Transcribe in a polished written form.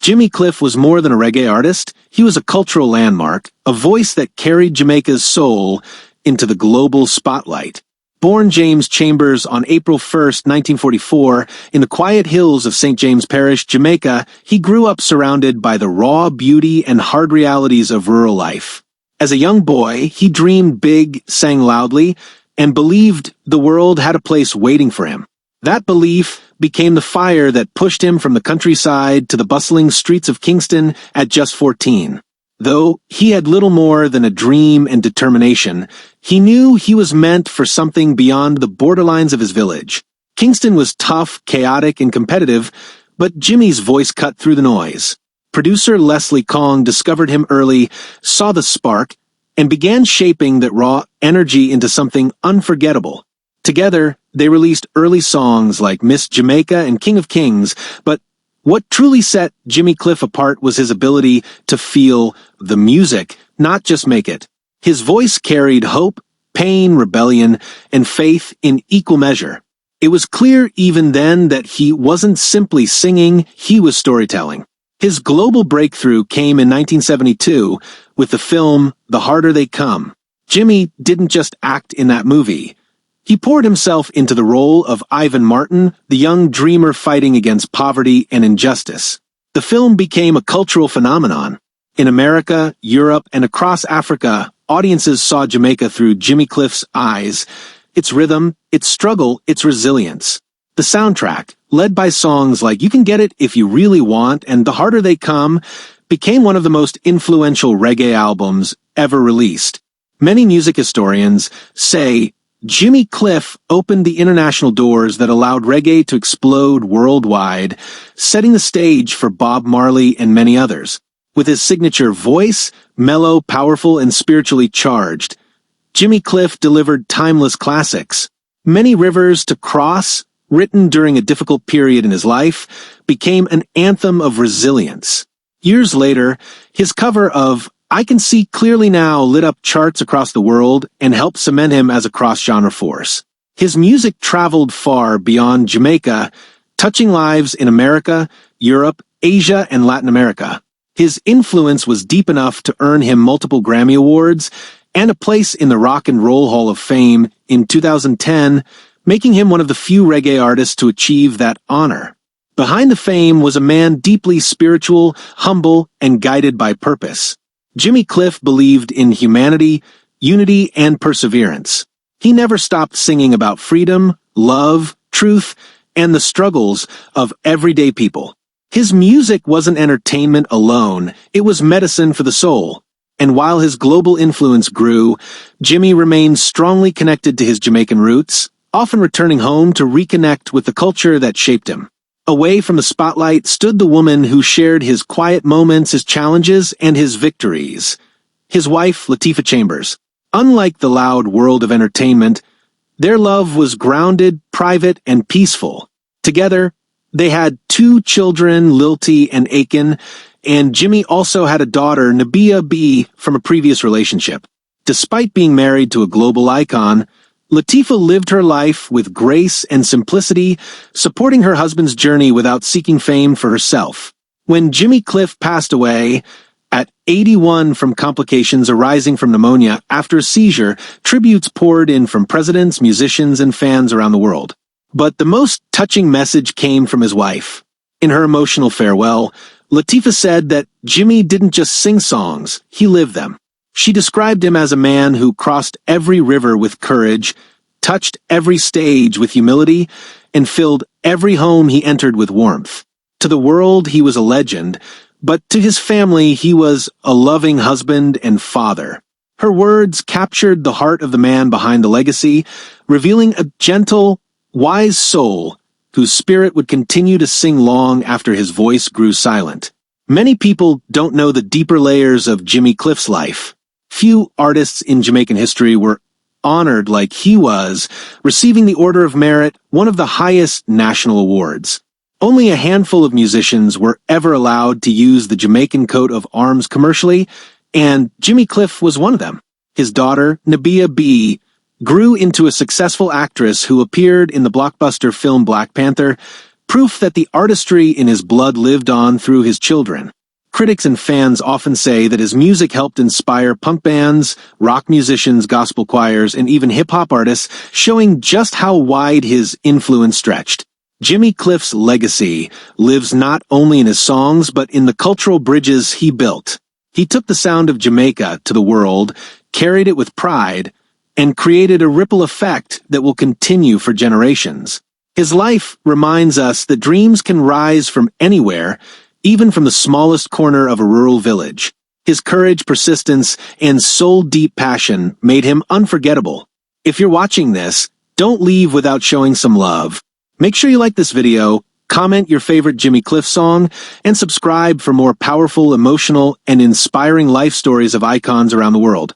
Jimmy Cliff was more than a reggae artist. He was a cultural landmark, a voice that carried Jamaica's soul into the global spotlight. Born James Chambers on April 1st, 1944, in the quiet hills of St. James Parish, Jamaica, he grew up surrounded by the raw beauty and hard realities of rural life. As a young boy, he dreamed big, sang loudly, and believed the world had a place waiting for him. That belief became the fire that pushed him from the countryside to the bustling streets of Kingston at just 14. Though he had little more than a dream and determination, he knew he was meant for something beyond the borderlines of his village. Kingston was tough, chaotic, and competitive, but Jimmy's voice cut through the noise. Producer Leslie Kong discovered him early, saw the spark, and began shaping that raw energy into something unforgettable. Together, they released early songs like Miss Jamaica and King of Kings, but what truly set Jimmy Cliff apart was his ability to feel the music, not just make it. His voice carried hope, pain, rebellion, and faith in equal measure. It was clear even then that he wasn't simply singing, he was storytelling. His global breakthrough came in 1972 with the film The Harder They Come. Jimmy didn't just act in that movie. He poured himself into the role of Ivan Martin, the young dreamer fighting against poverty and injustice. The film became a cultural phenomenon. In America, Europe, and across Africa, audiences saw Jamaica through Jimmy Cliff's eyes, its rhythm, its struggle, its resilience. The soundtrack, led by songs like You Can Get It If You Really Want and The Harder They Come, became one of the most influential reggae albums ever released. Many music historians say Jimmy Cliff opened the international doors that allowed reggae to explode worldwide, setting the stage for Bob Marley and many others. With his signature voice, mellow, powerful, and spiritually charged, Jimmy Cliff delivered timeless classics. Many Rivers to Cross, written during a difficult period in his life, became an anthem of resilience. Years later, his cover of I Can See Clearly Now lit up charts across the world and helped cement him as a cross-genre force. His music traveled far beyond Jamaica, touching lives in America, Europe, Asia, and Latin America. His influence was deep enough to earn him multiple Grammy Awards and a place in the Rock and Roll Hall of Fame in 2010, making him one of the few reggae artists to achieve that honor. Behind the fame was a man deeply spiritual, humble, and guided by purpose. Jimmy Cliff believed in humanity, unity, and perseverance. He never stopped singing about freedom, love, truth, and the struggles of everyday people. His music wasn't entertainment alone, it was medicine for the soul. And while his global influence grew, Jimmy remained strongly connected to his Jamaican roots, often returning home to reconnect with the culture that shaped him. Away from the spotlight stood the woman who shared his quiet moments, his challenges, and his victories. His wife, Latifa Chambers. Unlike the loud world of entertainment, their love was grounded, private, and peaceful. Together, they had 2 children, Lilty and Aiken, and Jimmy also had a daughter, Nabia B, from a previous relationship. Despite being married to a global icon, Latifa lived her life with grace and simplicity, supporting her husband's journey without seeking fame for herself. When Jimmy Cliff passed away at 81 from complications arising from pneumonia after a seizure, tributes poured in from presidents, musicians, and fans around the world. But the most touching message came from his wife. In her emotional farewell, Latifa said that Jimmy didn't just sing songs, he lived them. She described him as a man who crossed every river with courage, touched every stage with humility, and filled every home he entered with warmth. To the world, he was a legend, but to his family, he was a loving husband and father. Her words captured the heart of the man behind the legacy, revealing a gentle, wise soul whose spirit would continue to sing long after his voice grew silent. Many people don't know the deeper layers of Jimmy Cliff's life. Few artists in Jamaican history were honored like he was, receiving the Order of Merit, one of the highest national awards. Only a handful of musicians were ever allowed to use the Jamaican coat of arms commercially, and Jimmy Cliff was one of them. His daughter, Nabia B, grew into a successful actress who appeared in the blockbuster film Black Panther, proof that the artistry in his blood lived on through his children. Critics and fans often say that his music helped inspire punk bands, rock musicians, gospel choirs, and even hip-hop artists, showing just how wide his influence stretched. Jimmy Cliff's legacy lives not only in his songs, but in the cultural bridges he built. He took the sound of Jamaica to the world, carried it with pride, and created a ripple effect that will continue for generations. His life reminds us that dreams can rise from anywhere, even from the smallest corner of a rural village. His courage, persistence, and soul-deep passion made him unforgettable. If you're watching this, don't leave without showing some love. Make sure you like this video, comment your favorite Jimmy Cliff song, and subscribe for more powerful, emotional, and inspiring life stories of icons around the world.